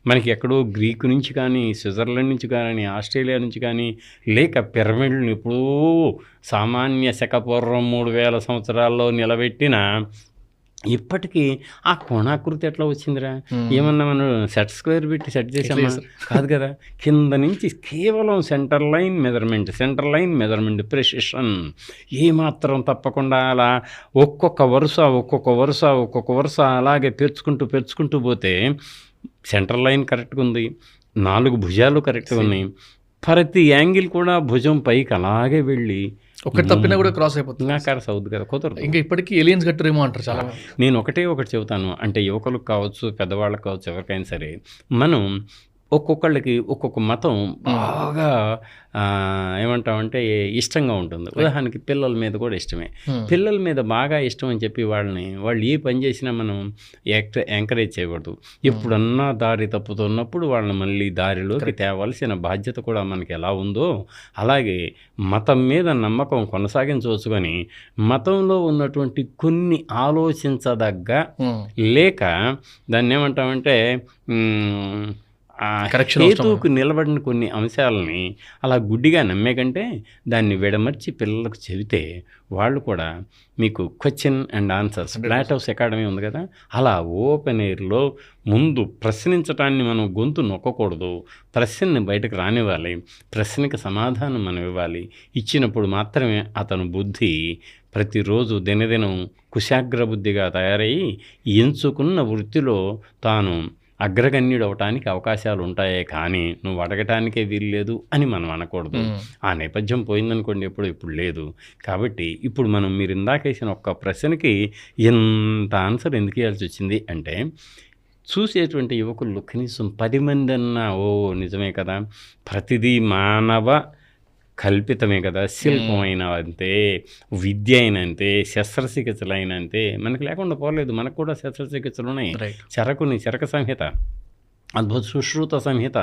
మనకి ఎక్కడో గ్రీకు నుంచి కానీ, స్విట్జర్లాండ్ నుంచి కానీ, ఆస్ట్రేలియా నుంచి కానీ, లేక పిరమిడ్‌లను ఎప్పుడో సామాన్య శక పూర్వం 3000 సంవత్సరాల్లో నిలబెట్టిన ఇప్పటికీ ఆ కోణాకృతి ఎట్లా వచ్చిందిరా? ఏమన్నా మనం సెట్ స్క్వేర్ పెట్టి సెట్ చేసామా? కాదు కదా. కింద నుంచి కేవలం సెంటర్ లైన్ మెజర్మెంట్ ప్రెసిషన్ ఏమాత్రం తప్పకుండా అలా ఒక్కొక్క వరుస అలాగే పేర్చుకుంటూ పోతే సెంటర్ లైన్ కరెక్ట్గా ఉంది, 4 భుజాలు కరెక్ట్గా ఉన్నాయి, ప్రతి యాంగిల్ కూడా భుజం పైకి అలాగే వెళ్ళి ఒకటి తప్పినా కూడా క్రాస్ అయిపోతుంది. నాకారస్ అవుద్ది కదా, కుదరదు. ఇంకా ఇప్పటికీ ఏలియన్స్ కట్టరేమో అంటారు చాలా. నేను ఒకటి చెబుతాను, అంటే యువకులకు కావచ్చు, పెద్దవాళ్ళకి కావచ్చు, ఎవరికైనా సరే మనం ఒక్కొక్కళ్ళకి ఒక్కొక్క మతం బాగా ఏమంటామంటే ఇష్టంగా ఉంటుంది. ఉదాహరణకి పిల్లల మీద కూడా ఇష్టమే. పిల్లల మీద బాగా ఇష్టం అని చెప్పి వాళ్ళు ఏ పని చేసినా మనం ఎంకరేజ్ చేయకూడదు. ఎప్పుడన్నా దారి తప్పుతున్నప్పుడు వాళ్ళని మళ్ళీ దారిలోకి తేవాల్సిన బాధ్యత కూడా మనకి ఎలా ఉందో అలాగే మతం మీద నమ్మకం కొనసాగించవచ్చు. కానీ మతంలో ఉన్నటువంటి కొన్ని ఆలోచించదగ్గ లేక దాన్ని ఏమంటామంటే హేతువుకు నిలబడిన కొన్ని అంశాలని అలా గుడ్డిగా నమ్మే కంటే దాన్ని విడమర్చి పిల్లలకు చెబితే వాళ్ళు కూడా మీకు question and answers flat house academy ఉంది కదా, అలా ఓపెన్ ఎయిర్లో ముందు ప్రశ్నించటాన్ని మనం గొంతు నొక్కకూడదు, ప్రశ్నని బయటకు రానివ్వాలి, ప్రశ్నకి సమాధానం మనం ఇవ్వాలి. ఇచ్చినప్పుడు మాత్రమే అతను బుద్ధి ప్రతిరోజు దినదినం కుశాగ్రబుద్ధిగా తయారయ్యి ఎంచుకున్న వృత్తిలో తాను అగ్రగణ్యుడు అవటానికి అవకాశాలు ఉంటాయే కానీ నువ్వు అడగటానికే వీల్లేదు అని మనం అనకూడదు. ఆ నేపథ్యం పోయిందనుకోండి, ఇప్పుడు లేదు. కాబట్టి ఇప్పుడు మనం మీరు ఇందాకేసిన ఒక్క ప్రశ్నకి ఎంత ఆన్సర్ ఎందుకు ఇవ్వాల్సి వచ్చింది అంటే, చూసేటువంటి యువకులు కనీసం 10 మంది అన్నా నిజమే కదా, ప్రతిదీ మానవ కల్పితమే కదా, శిల్పం అయినా అంతే, విద్య అయినా అంతే, శస్త్రచికిత్సలు అయినా అంతే. మనకు లేకుండా పోలేదు, మనకు కూడా శస్త్రచికిత్సలు ఉన్నాయి. చరక సంహిత, అద్భుత సుశ్రుత సంహిత,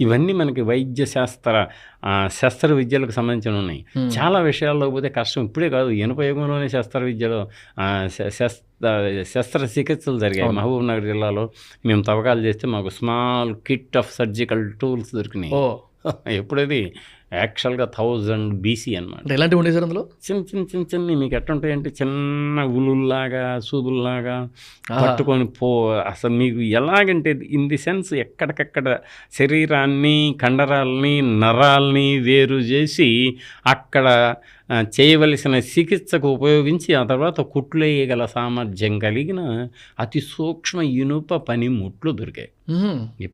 ఇవన్నీ మనకి వైద్య శస్త్ర విద్యలకు సంబంధించిన ఉన్నాయి. చాలా విషయాల్లో పోతే కష్టం. ఇప్పుడే కాదు, ఇనుపయుగంలోనే శస్త్ర విద్యలో శస్త్రచికిత్సలు జరిగాయి. మహబూబ్ నగర్ జిల్లాలో మేము తవ్వకాలు చేస్తే మాకు small kit of surgical tools దొరికినాయి. ఎప్పుడది యాక్చువల్గా 1000 BC అనమాట. ఎలాంటివి ఉండేది సార్ అందులో? చిన్న మీకు ఎట్లా ఉంటాయంటే చిన్న ఉలుల్లాగా సూదుల్లాగా పట్టుకొని అసలు మీకు ఎలాగంటే ఇన్ ది సెన్స్ ఎక్కడికక్కడ శరీరాన్ని, కండరాలని, నరాల్ని వేరు చేసి అక్కడ చేయవలసిన చికిత్సకు ఉపయోగించి ఆ తర్వాత కుట్లేయగల సామర్థ్యం కలిగిన అతి సూక్ష్మ ఇనుప పనిముట్లు దొరికాయి.